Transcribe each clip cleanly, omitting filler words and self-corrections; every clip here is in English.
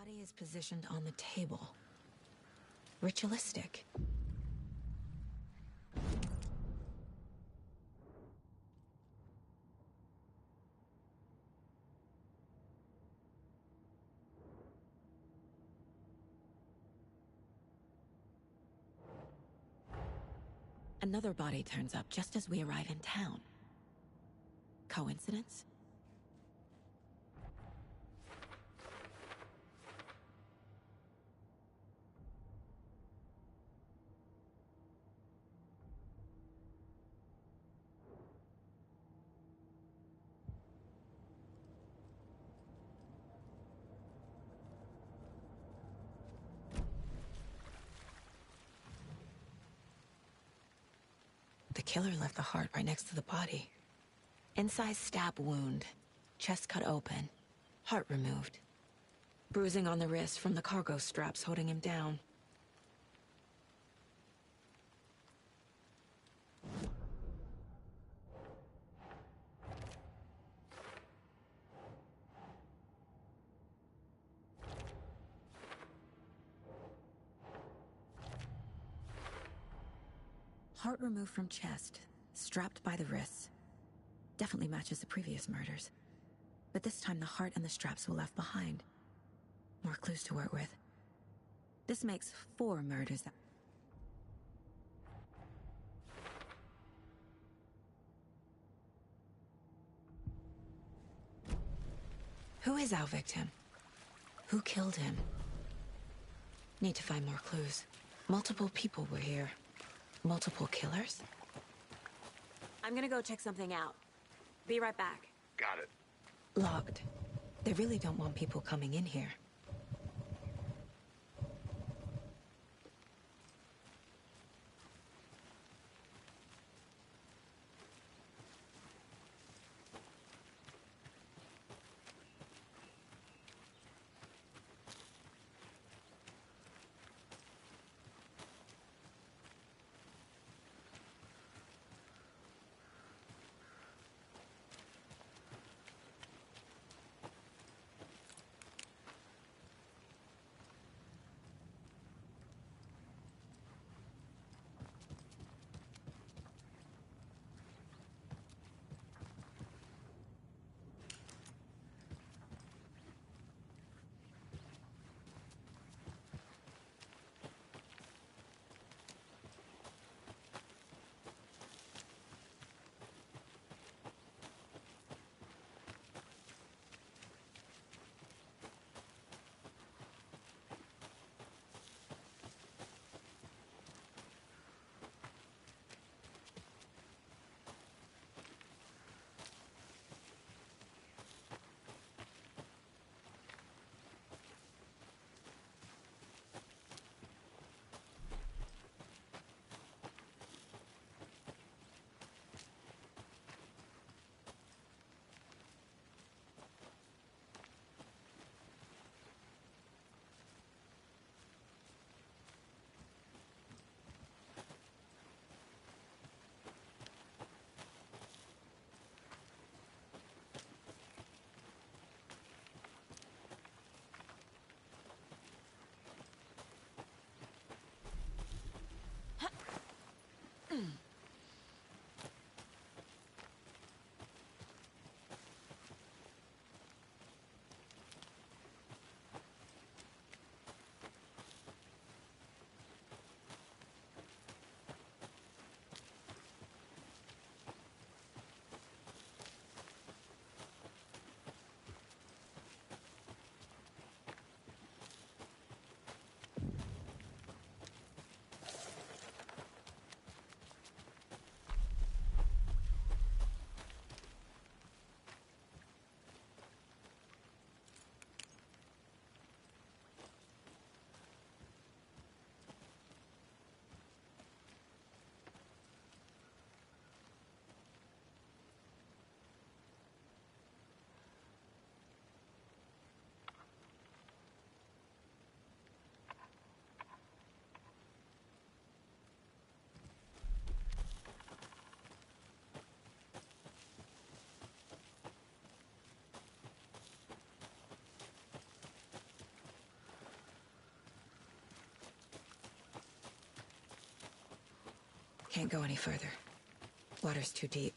body is positioned on the table. Ritualistic. Another body turns up just as we arrive in town. Coincidence? The killer left the heart right next to the body. Incised stab wound, chest cut open, heart removed. Bruising on the wrist from the cargo straps holding him down. Heart removed from chest, strapped by the wrists. Definitely matches the previous murders. But this time the heart and the straps were left behind. More clues to work with. This makes 4 murders. Who is our victim? Who killed him? Need to find more clues. Multiple people were here. Multiple killers? I'm gonna go check something out. Be right back. Got it. Locked. They really don't want people coming in here. Can't go any further. Water's too deep.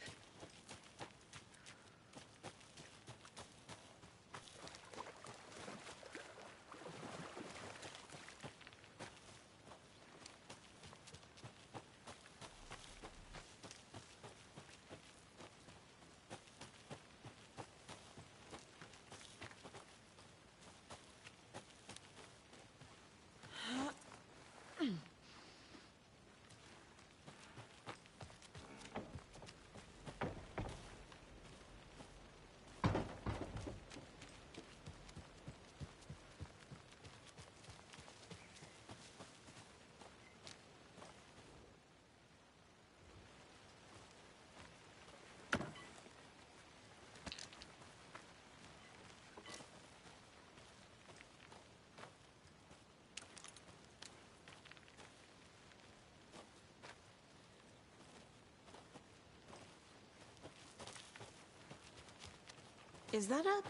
Is that a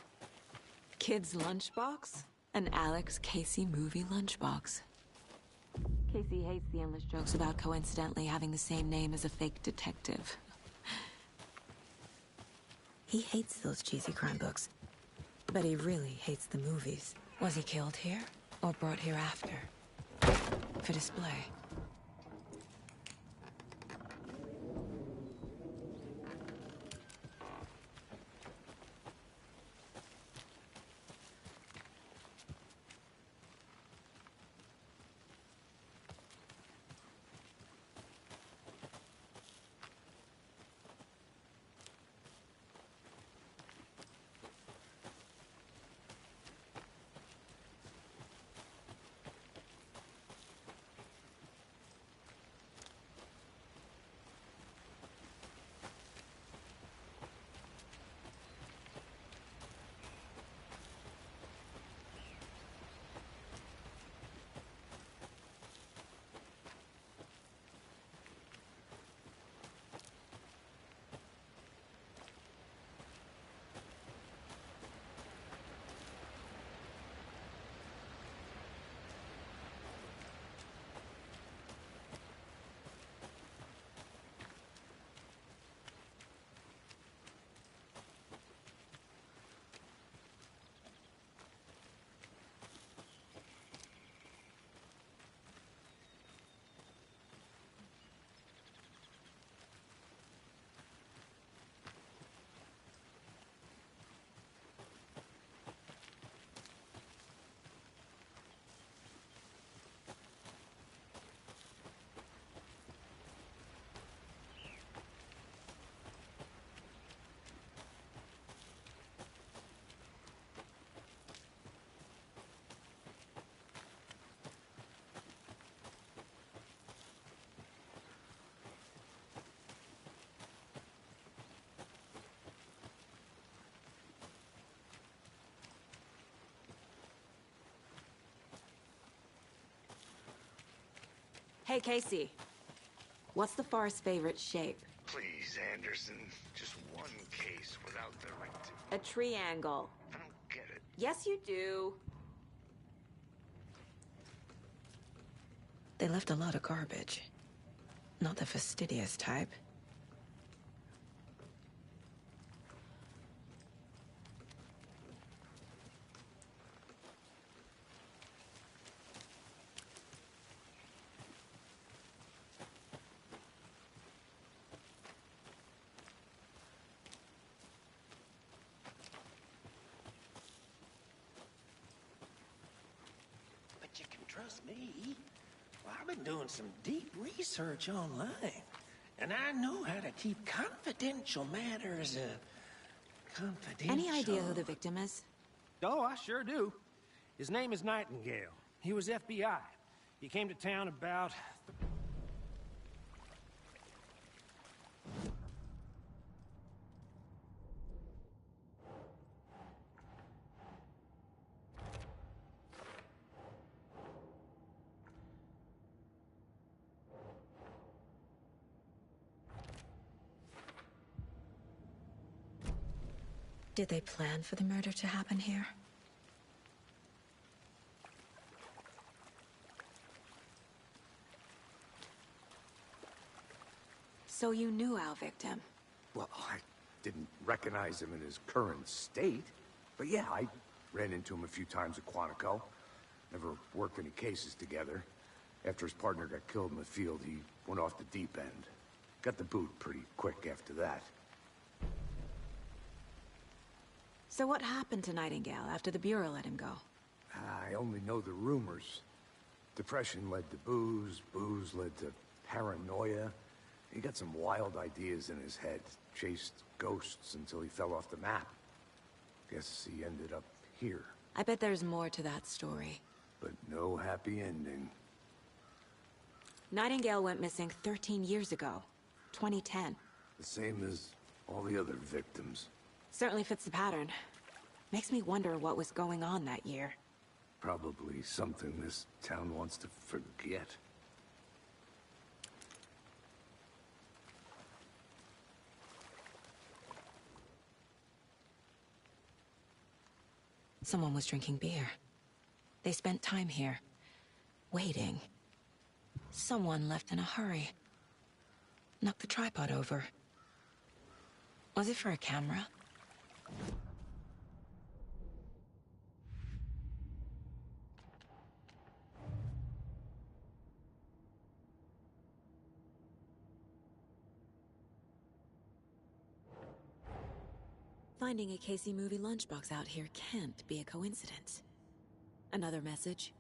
kid's lunchbox? An Alex Casey movie lunchbox. Casey hates the endless jokes about coincidentally having the same name as a fake detective. He hates those cheesy crime books, but he really hates the movies. Was he killed here or brought here after? For display. Hey, Casey. What's the far's favorite shape? Please, Anderson. Just one case without the A triangle. I don't get it. Yes, you do. They left a lot of garbage. Not the fastidious type. But you can trust me. Well, I've been doing some deep research online, and I know how to keep confidential matters, confidential. Any idea who the victim is? Oh, I sure do. His name is Nightingale. He was FBI. He came to town about... Did they plan for the murder to happen here? So you knew our victim? Well, I didn't recognize him in his current state. But yeah, I ran into him a few times at Quantico. Never worked any cases together. After his partner got killed in the field, he went off the deep end. Got the boot pretty quick after that. So what happened to Nightingale after the Bureau let him go? I only know the rumors. Depression led to booze, booze led to paranoia. He got some wild ideas in his head, chased ghosts until he fell off the map. Guess he ended up here. I bet there's more to that story. But no happy ending. Nightingale went missing 13 years ago. 2010. The same as all the other victims. Certainly fits the pattern. Makes me wonder what was going on that year. Probably something this town wants to forget. Someone was drinking beer. They spent time here, waiting. Someone left in a hurry. Knocked the tripod over. Was it for a camera? Finding a Casey movie lunchbox out here can't be a coincidence. Another message?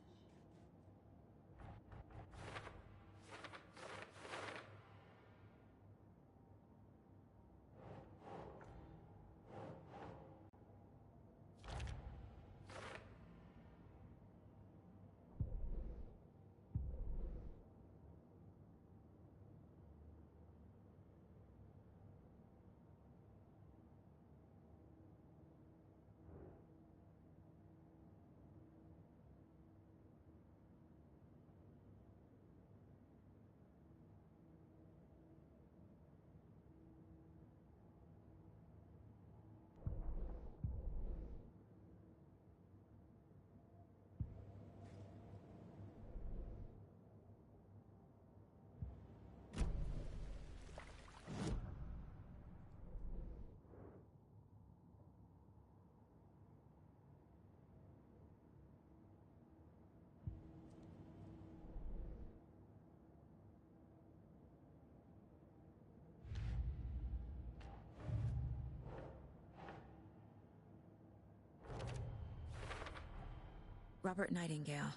Robert Nightingale,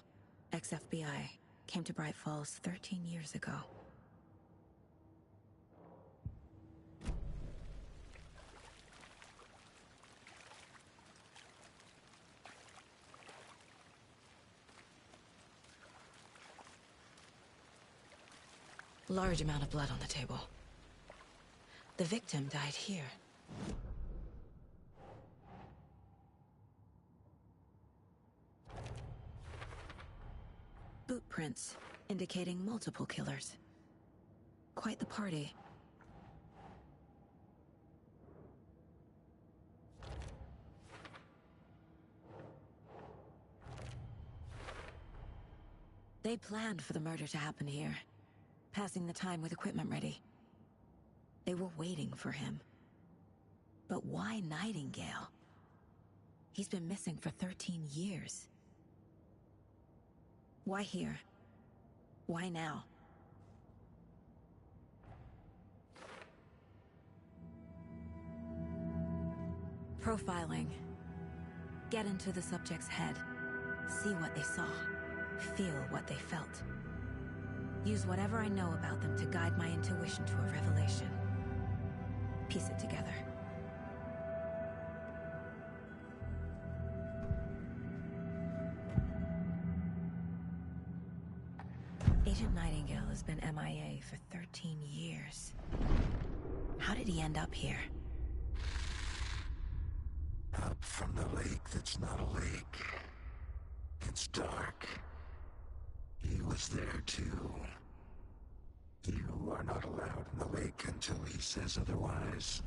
ex-FBI, came to Bright Falls 13 years ago. Large amount of blood on the table. The victim died here. Boot prints indicating multiple killers. Quite the party. They planned for the murder to happen here, passing the time with equipment ready. They were waiting for him. But why Nightingale? He's been missing for 13 years. Why here? Why now? Profiling. Get into the subject's head. See what they saw. Feel what they felt. Use whatever I know about them to guide my intuition to a revelation. Piece it together. Agent Nightingale has been MIA for 13 years. How did he end up here? Up from the lake that's not a lake. It's dark. He was there too. You are not allowed in the lake until he says otherwise.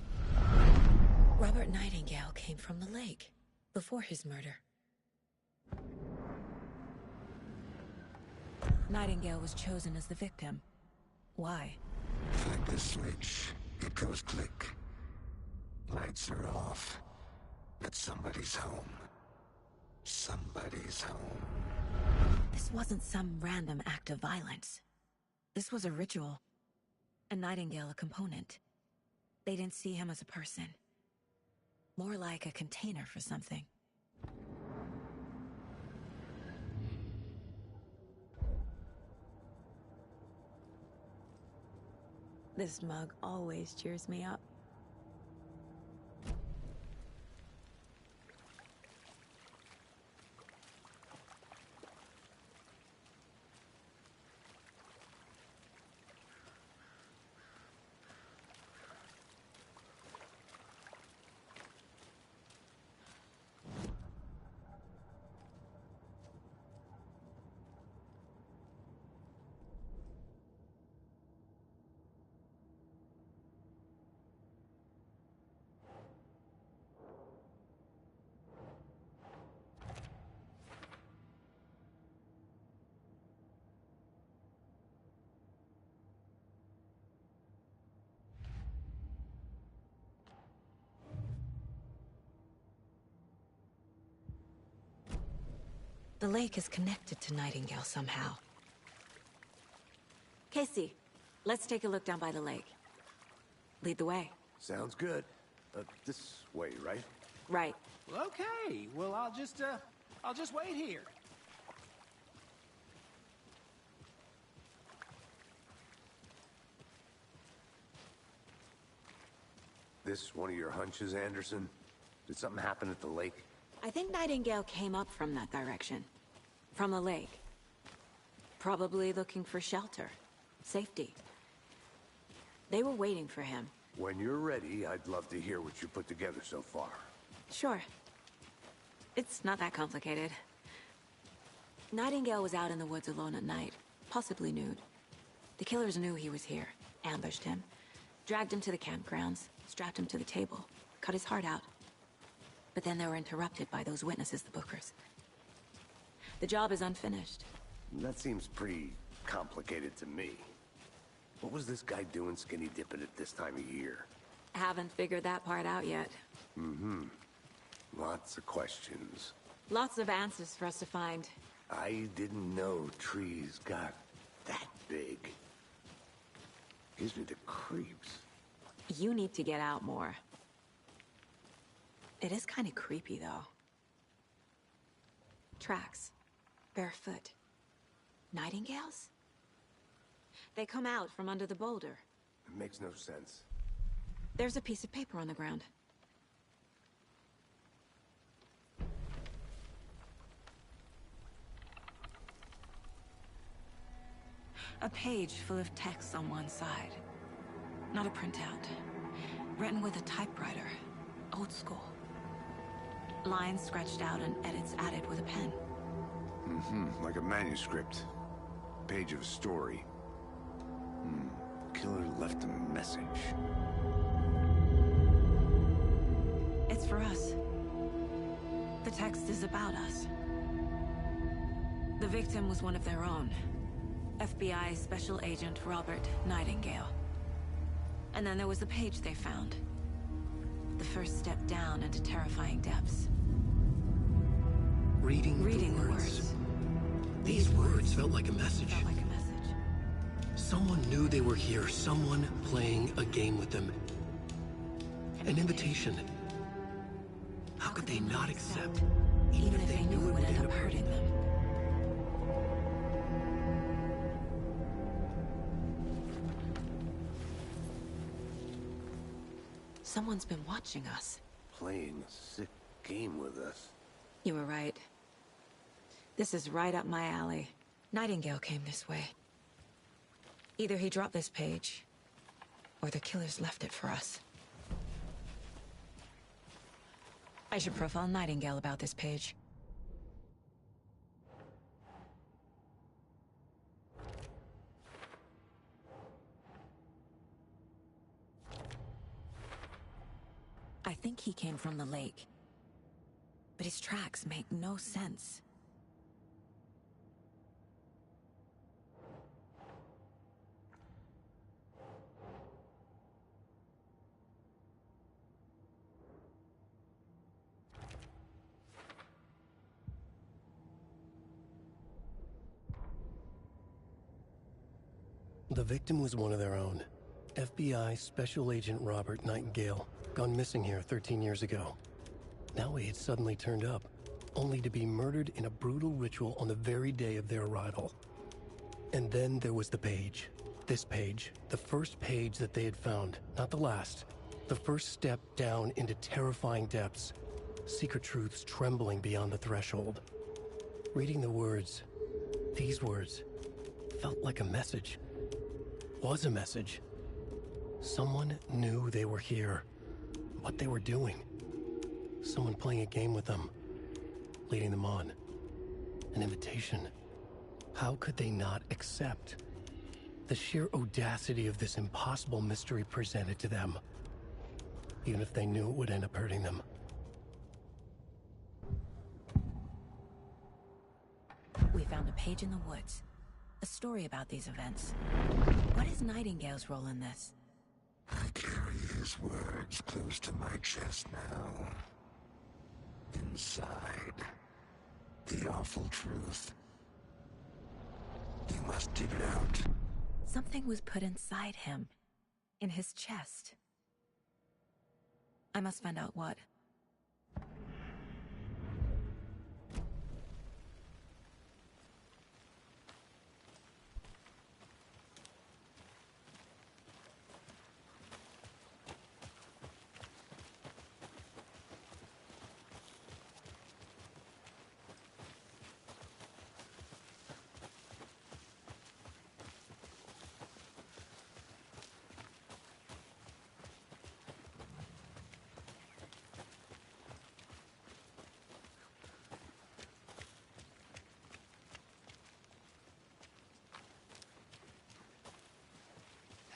Robert Nightingale came from the lake, before his murder. Nightingale was chosen as the victim. Why? Flick the switch. It goes click. Lights are off. But somebody's home. Somebody's home. This wasn't some random act of violence. This was a ritual. A Nightingale a component. They didn't see him as a person. More like a container for something. This mug always cheers me up. The lake is connected to Nightingale somehow. Casey, let's take a look down by the lake. Lead the way. Sounds good. This way, right? Right. Well, okay. Well, I'll just wait here. This one of your hunches, Anderson? Did something happen at the lake? I think Nightingale came up from that direction. From the lake. Probably looking for shelter. Safety. They were waiting for him. When you're ready, I'd love to hear what you put together so far. Sure. It's not that complicated. Nightingale was out in the woods alone at night, possibly nude. The killers knew he was here, ambushed him, dragged him to the campgrounds, strapped him to the table, cut his heart out. But then they were interrupted by those witnesses, the Bookers. The job is unfinished. That seems pretty complicated to me. What was this guy doing skinny dipping at this time of year? Haven't figured that part out yet. Mm-hmm. Lots of questions. Lots of answers for us to find. I didn't know trees got that big. Gives me the creeps. You need to get out more. It is kind of creepy, though. Tracks. Barefoot. Nightingales? They come out from under the boulder. It makes no sense. There's a piece of paper on the ground. A page full of text on one side. Not a printout. Written with a typewriter. Old school. Lines scratched out and edits added with a pen. Mm-hmm. Like a manuscript. Page of a story. Killer left a message. It's for us. The text is about us. The victim was one of their own. FBI Special Agent Robert Nightingale. And then there was the page they found. The first step down into terrifying depths. Reading the words. These words felt like a message. Felt like a message. Someone knew they were here, someone playing a game with them. An invitation. How could they not accept, Even if they knew it would end up hurting them. Someone's been watching us. Playing a sick game with us. You were right. This is right up my alley. Nightingale came this way. Either he dropped this page, or the killers left it for us. I should profile Nightingale about this page. I think he came from the lake. But his tracks make no sense. The victim was one of their own. FBI Special Agent Robert Nightingale, gone missing here 13 years ago. Now he had suddenly turned up, only to be murdered in a brutal ritual on the very day of their arrival. And then there was the page. This page, the first page that they had found, not the last. The first step down into terrifying depths. Secret truths trembling beyond the threshold. Reading the words, these words, felt like a message. Was a message. Someone knew they were here. What they were doing. Someone playing a game with them. Leading them on. An invitation. How could they not accept? The sheer audacity of this impossible mystery presented to them. Even if they knew it would end up hurting them. We found a page in the woods. A story about these events. What is Nightingale's role in this? I carry his words close to my chest now. Inside, the awful truth. You must dig it out. Something was put inside him. In his chest. I must find out what.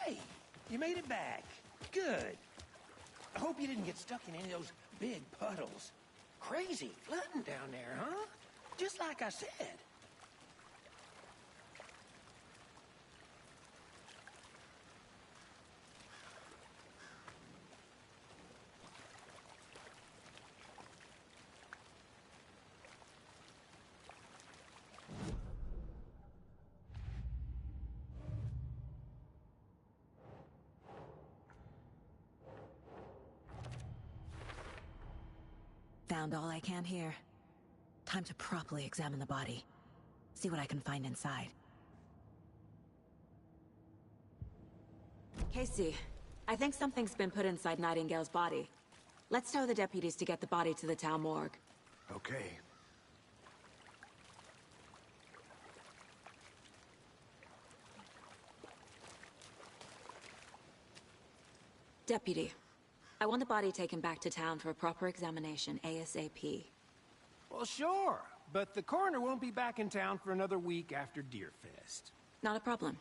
Hey, you made it back. Good. I hope you didn't get stuck in any of those big puddles. Crazy flooding down there, huh? Just like I said. Found all I can here. Time to properly examine the body. See what I can find inside. Casey, I think something's been put inside Nightingale's body. Let's tell the deputies to get the body to the town morgue. Okay. Deputy, I want the body taken back to town for a proper examination ASAP. Well, sure, but the coroner won't be back in town for another week after Deerfest. Not a problem.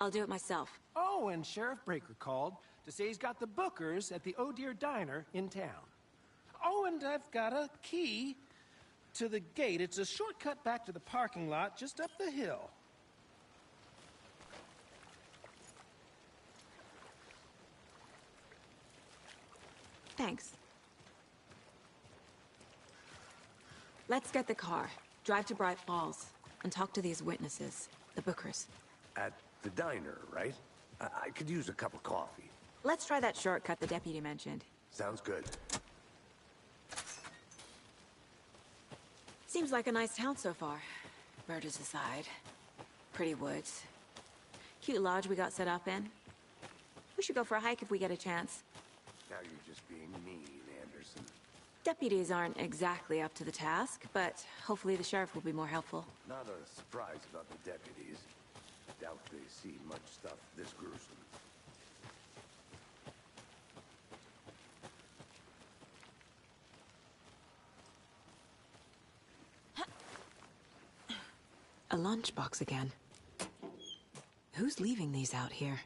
I'll do it myself. Oh, and Sheriff Breaker called to say he's got the Bookers at the Oh Dear Diner in town. Oh, and I've got a key to the gate. It's a shortcut back to the parking lot just up the hill. Thanks. Let's get the car, drive to Bright Falls, and talk to these witnesses, the Bookers. At the diner, right? I could use a cup of coffee. Let's try that shortcut the deputy mentioned. Sounds good. Seems like a nice town so far. Murders aside. Pretty woods. Cute lodge we got set up in. We should go for a hike if we get a chance. Now you're just being mean, Anderson. Deputies aren't exactly up to the task, but hopefully the sheriff will be more helpful. Not a surprise about the deputies. Doubt they see much stuff this gruesome. A lunchbox again. Who's leaving these out here?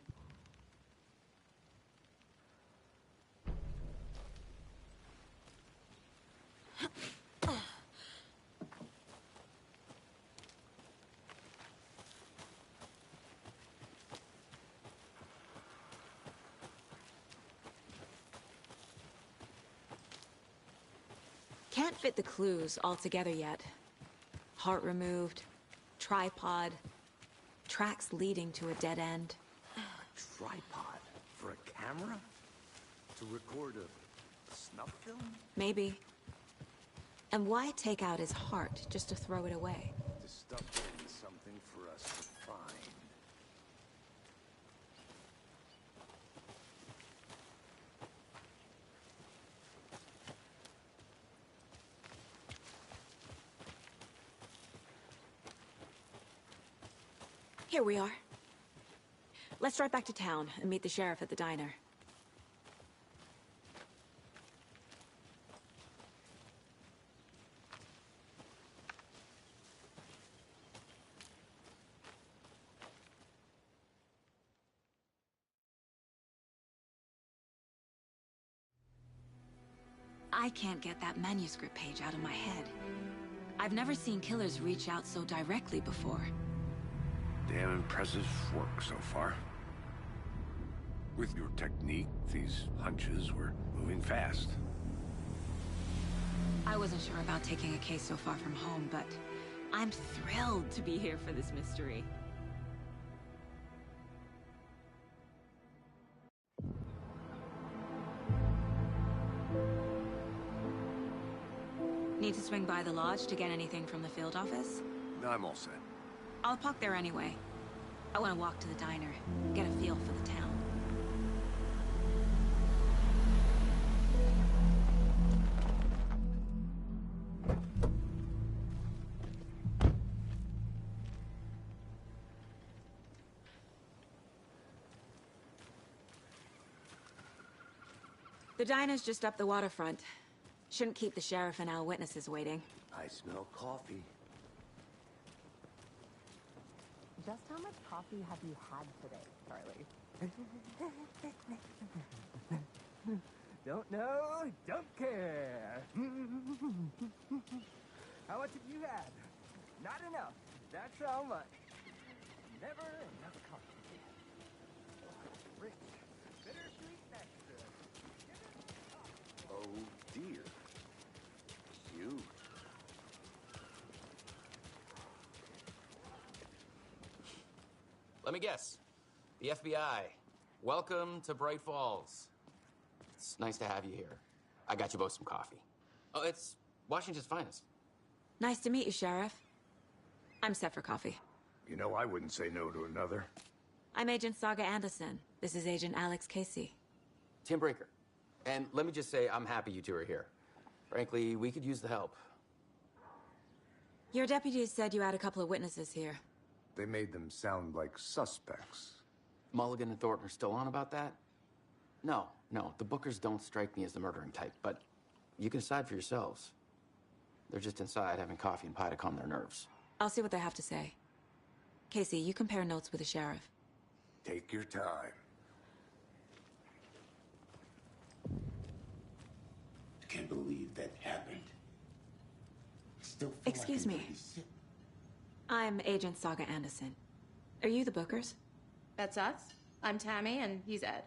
Can't fit the clues all together yet. Heart removed, tripod, tracks leading to a dead end. tripod for a camera? To record a snuff film? Maybe. And why take out his heart just to throw it away? To stuff in something for us to find. Here we are. Let's drive back to town and meet the sheriff at the diner. I can't get that manuscript page out of my head. I've never seen killers reach out so directly before. Damn impressive work so far. With your technique, these hunches were moving fast. I wasn't sure about taking a case so far from home, but I'm thrilled to be here for this mystery. Need to swing by the lodge to get anything from the field office? I'm all set. I'll park there anyway. I want to walk to the diner, get a feel for the town. The diner's just up the waterfront. Shouldn't keep the sheriff and our witnesses waiting. I smell coffee. Just how much coffee have you had today, Charlie? Don't know, don't care. How much have you had? Not enough. That's how much. Never enough coffee. Rich, bittersweet nectar. Oh dear. Cute. Let me guess. The FBI. Welcome to Bright Falls. It's nice to have you here. I got you both some coffee. Oh, it's Washington's finest. Nice to meet you, Sheriff. I'm set for coffee. You know, I wouldn't say no to another. I'm Agent Saga Anderson. This is Agent Alex Casey. Tim Breaker. And let me just say, I'm happy you two are here. Frankly, we could use the help. Your deputies said you had a couple of witnesses here. They made them sound like suspects. Mulligan and Thornton are still on about that? No, the Bookers don't strike me as the murdering type, but you can decide for yourselves. They're just inside having coffee and pie to calm their nerves. I'll see what they have to say. Casey, you compare notes with the sheriff. Take your time. I can't believe that happened. Still feel Excuse like I'm me. pretty sick. I'm Agent Saga Anderson. Are you the Bookers? That's us. I'm Tammy, and he's Ed.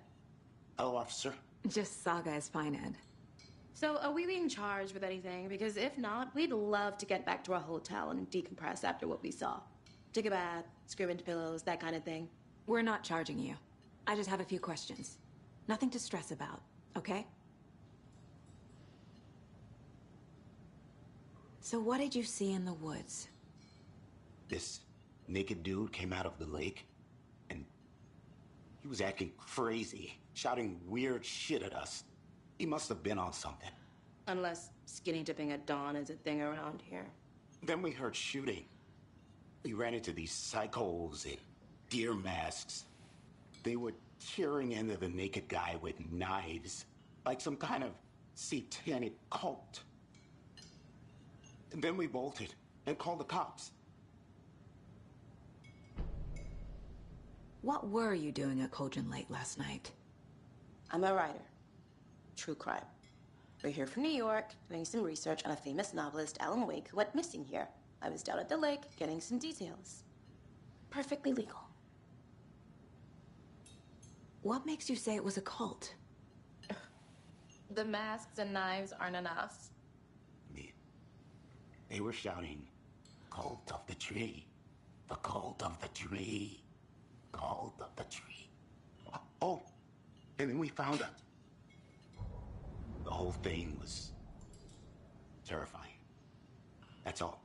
Hello, officer. Just Saga is fine, Ed. So, are we being charged with anything? Because if not, we'd love to get back to our hotel and decompress after what we saw. Take a bath, scream into pillows, that kind of thing. We're not charging you. I just have a few questions. Nothing to stress about, okay? So what did you see in the woods? This naked dude came out of the lake, and he was acting crazy, shouting weird shit at us. He must have been on something. Unless skinny dipping at dawn is a thing around here. Then we heard shooting. We ran into these psychos in deer masks. They were tearing into the naked guy with knives, like some kind of satanic cult. And then we bolted and called the cops. What were you doing at Cauldron Lake last night? I'm a writer. True crime. We're here from New York, doing some research on a famous novelist, Alan Wake, who went missing here. I was down at the lake, getting some details. Perfectly legal. What makes you say it was a cult? The masks and knives aren't enough. They were shouting, "Cult of the tree, the cult of the tree, cult of the tree." Oh, and then we found her. The whole thing was terrifying. That's all.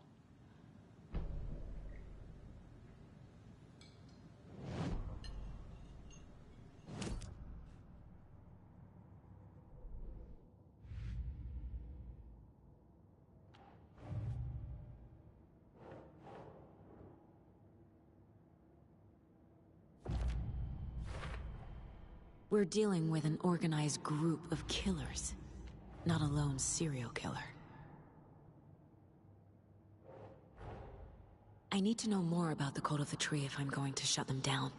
We're dealing with an organized group of killers, not a lone serial killer. I need to know more about the Cult of the Tree if I'm going to shut them down.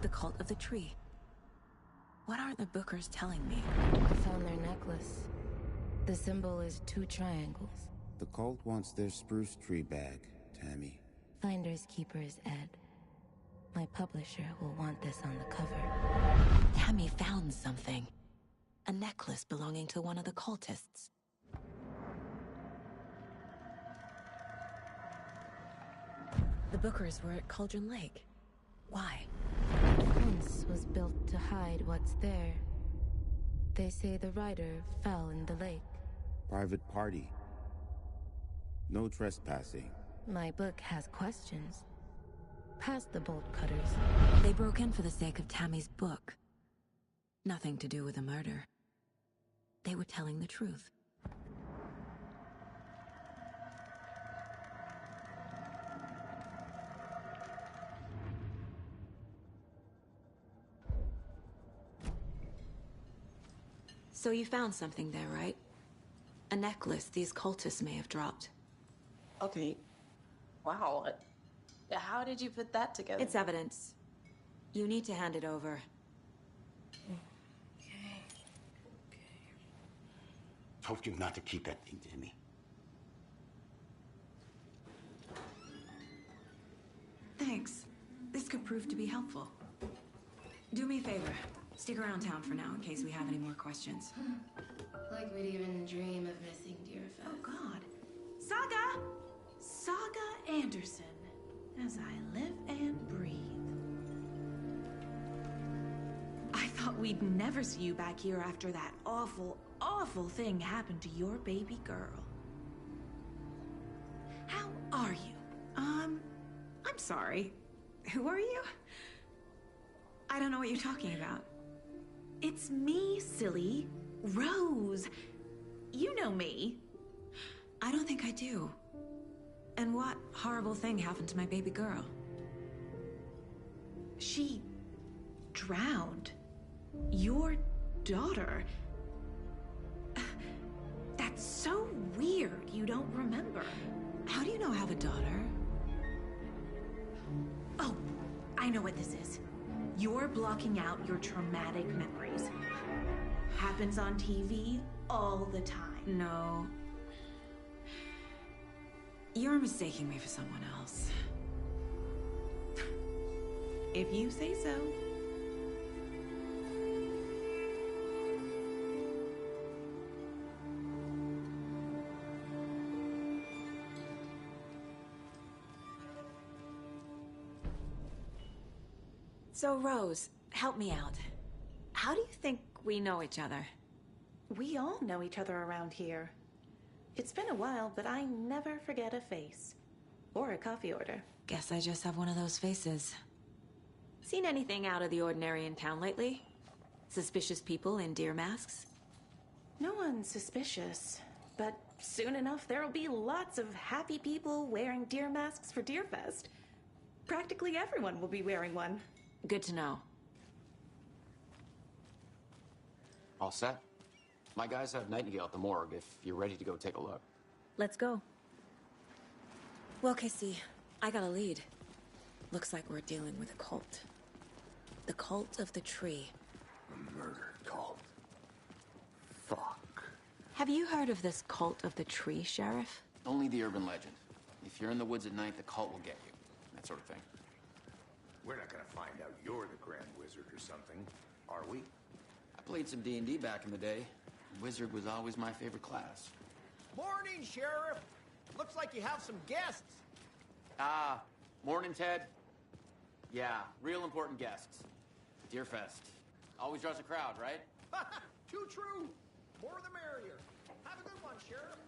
The Cult of the Tree. What aren't the Bookers telling me? I found their necklace. The symbol is 2 triangles. The cult wants their spruce tree bag, Tammy. Finders keepers, Ed. My publisher will want this on the cover. Tammy found something. A necklace belonging to one of the cultists. The Bookers were at Cauldron Lake. Why? The fence was built to hide what's there. They say the rider fell in the lake. Private party. No trespassing. My book has questions. Past the bolt cutters. They broke in for the sake of Tammy's book. Nothing to do with the murder. They were telling the truth. So you found something there, right? A necklace these cultists may have dropped. Okay. Wow. How did you put that together? It's evidence. You need to hand it over. Okay. Told you not to keep that thing, Tammy. Thanks. This could prove to be helpful. Do me a favor. Stick around town for now in case we have any more questions. Like we'd even dream of missing Deerfest. Oh, God. Saga! Saga Anderson. As I live and breathe. I thought we'd never see you back here after that awful, awful thing happened to your baby girl. How are you? I'm sorry. Who are you? I don't know what you're talking about. It's me, silly. Rose. You know me. I don't think I do. And what horrible thing happened to my baby girl? She drowned. Your daughter. That's so weird you don't remember. How do you know I have a daughter? Oh, I know what this is. You're blocking out your traumatic memories. Happens on TV all the time. No. You're mistaking me for someone else. If you say so. So, Rose, help me out. How do you think we know each other? We all know each other around here. It's been a while, but I never forget a face. Or a coffee order. Guess I just have one of those faces. Seen anything out of the ordinary in town lately? Suspicious people in deer masks? No one's suspicious. But soon enough, there'll be lots of happy people wearing deer masks for Deerfest. Practically everyone will be wearing one. Good to know. All set? My guys have Nightingale at the morgue if you're ready to go take a look. Let's go. Well, Casey, I got a lead. Looks like we're dealing with a cult. The cult of the tree. A murder cult. Fuck. Have you heard of this cult of the tree, Sheriff? Only the urban legend. If you're in the woods at night, the cult will get you. That sort of thing. We're not gonna find out you're the Grand Wizard or something, are we? I played some D&D back in the day. Wizard was always my favorite class. Morning, Sheriff. Looks like you have some guests. Ah, morning, Ted. Yeah, real important guests. Deerfest. Always draws a crowd, right? Too true. More the merrier. Have a good one, Sheriff.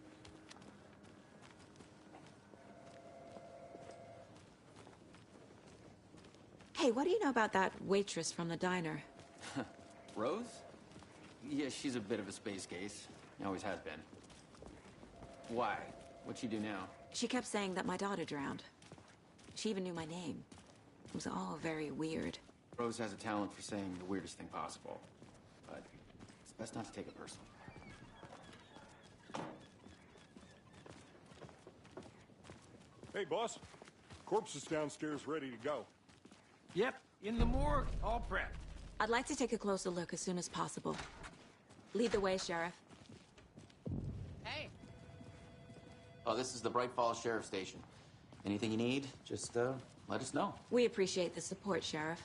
Hey, what do you know about that waitress from the diner? Rose? Yeah, she's a bit of a space case. Always has been. Why? What'd she do now? She kept saying that my daughter drowned. She even knew my name. It was all very weird. Rose has a talent for saying the weirdest thing possible. But it's best not to take it personally. Hey, boss. Corpse is downstairs ready to go. Yep, in the morgue, all prepped. I'd like to take a closer look as soon as possible. Lead the way, Sheriff. Hey. Oh, this is the Bright Falls Sheriff Station. Anything you need, just let us know. We appreciate the support, Sheriff.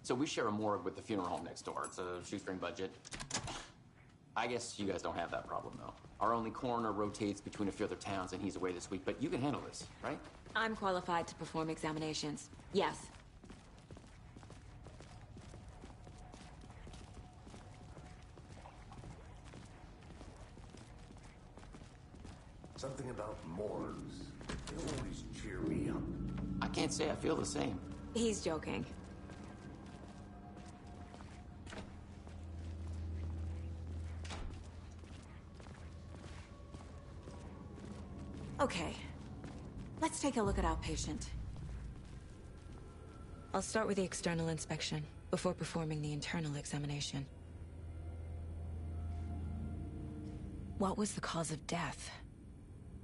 So we share a morgue with the funeral home next door. It's a shoestring budget. I guess you guys don't have that problem, though. Our only coroner rotates between a few other towns, and he's away this week, but you can handle this, right? I'm qualified to perform examinations. Yes. Something about morgues. They always cheer me up. I can't say I feel the same. He's joking. Okay. Let's take a look at our patient. I'll start with the external inspection before performing the internal examination. What was the cause of death?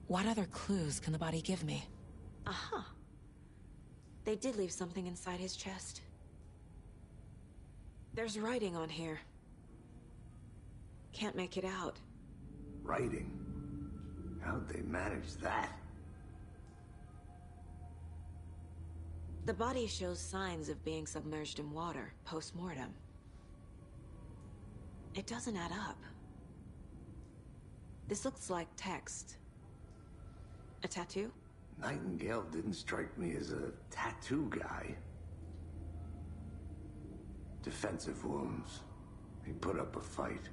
What other clues can the body give me? Aha. They did leave something inside his chest. There's writing on here. Can't make it out. Writing? How'd they manage that? The body shows signs of being submerged in water post-mortem. It doesn't add up. This looks like text. A tattoo? Nightingale didn't strike me as a tattoo guy. Defensive wounds. He put up a fight.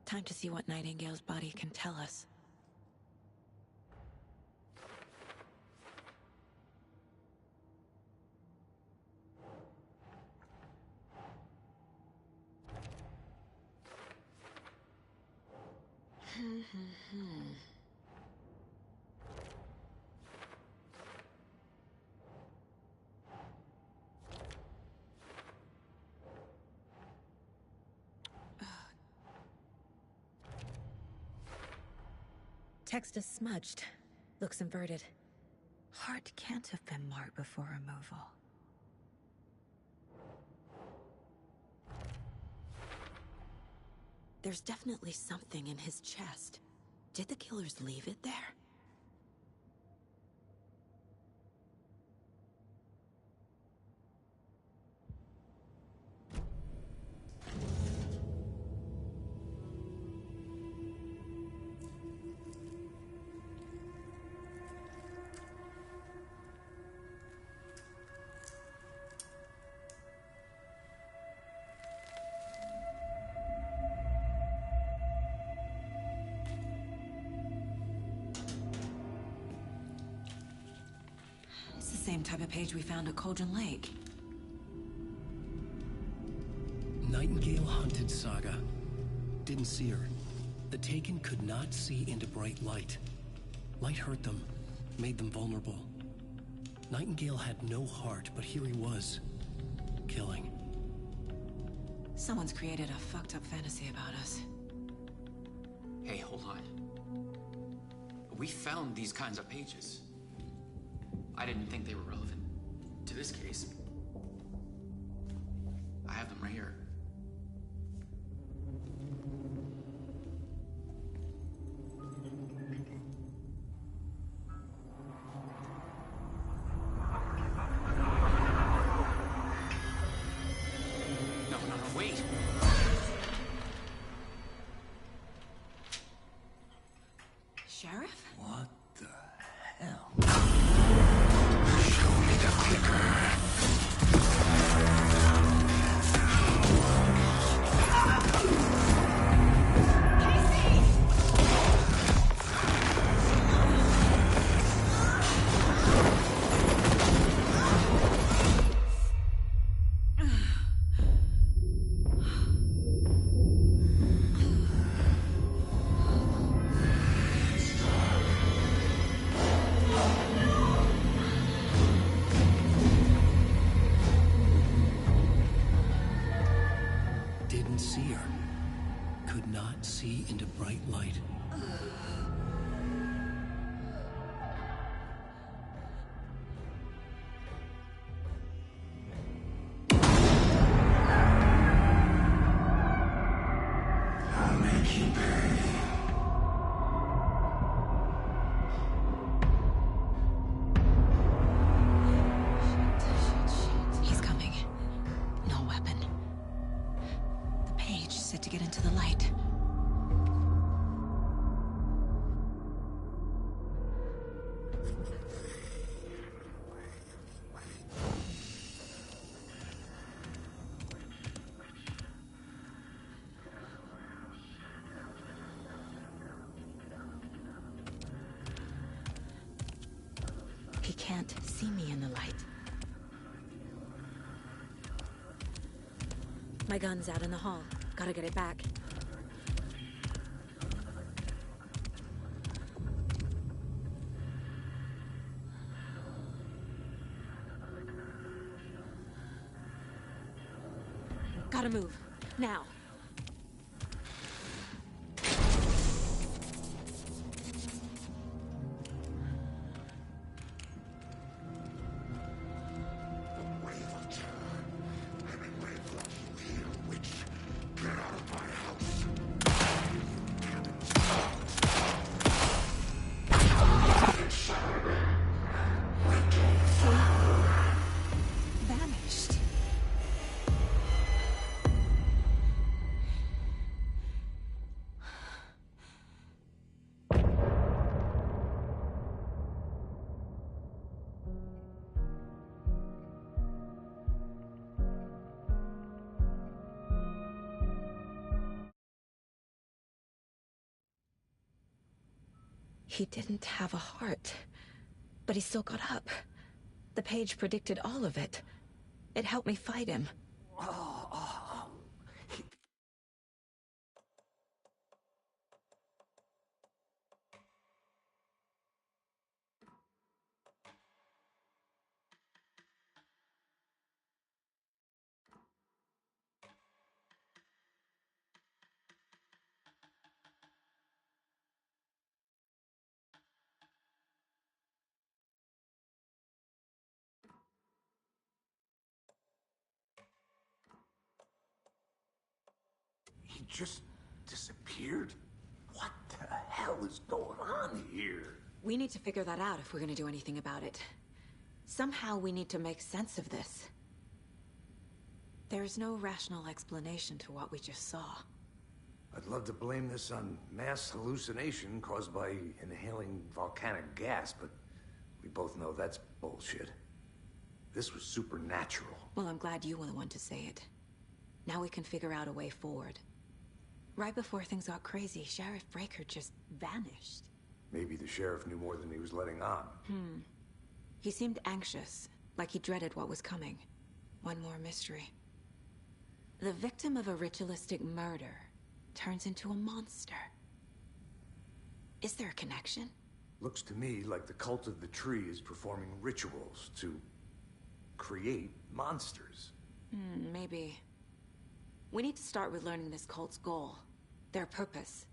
Time to see what Nightingale's body can tell us. Text is smudged. Looks inverted. Heart can't have been marked before removal. There's definitely something in his chest. Did the killers leave it there? same type of page we found at Cauldron Lake. Nightingale hunted Saga. Didn't see her. The Taken could not see into bright light. Light hurt them, made them vulnerable. Nightingale had no heart, but here he was, killing. Someone's created a fucked up fantasy about us. Hey, hold on. We found these kinds of pages. I didn't think they were relevant to this case. I have them right here. No, wait! Sheriff? What the hell? Show me the clicker. Didn't see her. Could not see into bright light. I'll make you pay. He's coming. No weapon. The page said to get into the light. He can't see me in the light. My gun's out in the hall. Gotta get it back. Gotta move. Now. Vanished. He didn't have a heart, but he still got up. The page predicted all of it. It helped me fight him. He just disappeared? What the hell is going on here? We need to figure that out if we're gonna do anything about it. Somehow we need to make sense of this. There's no rational explanation to what we just saw. I'd love to blame this on mass hallucination caused by inhaling volcanic gas, but we both know that's bullshit. This was supernatural. Well, I'm glad you were the one to say it. Now we can figure out a way forward. Right before things got crazy, Sheriff Breaker just vanished. Maybe the sheriff knew more than he was letting on. He seemed anxious, like he dreaded what was coming. One more mystery. The victim of a ritualistic murder turns into a monster. Is there a connection? Looks to me like the cult of the tree is performing rituals to create monsters. Maybe. We need to start with learning this cult's goal, their purpose.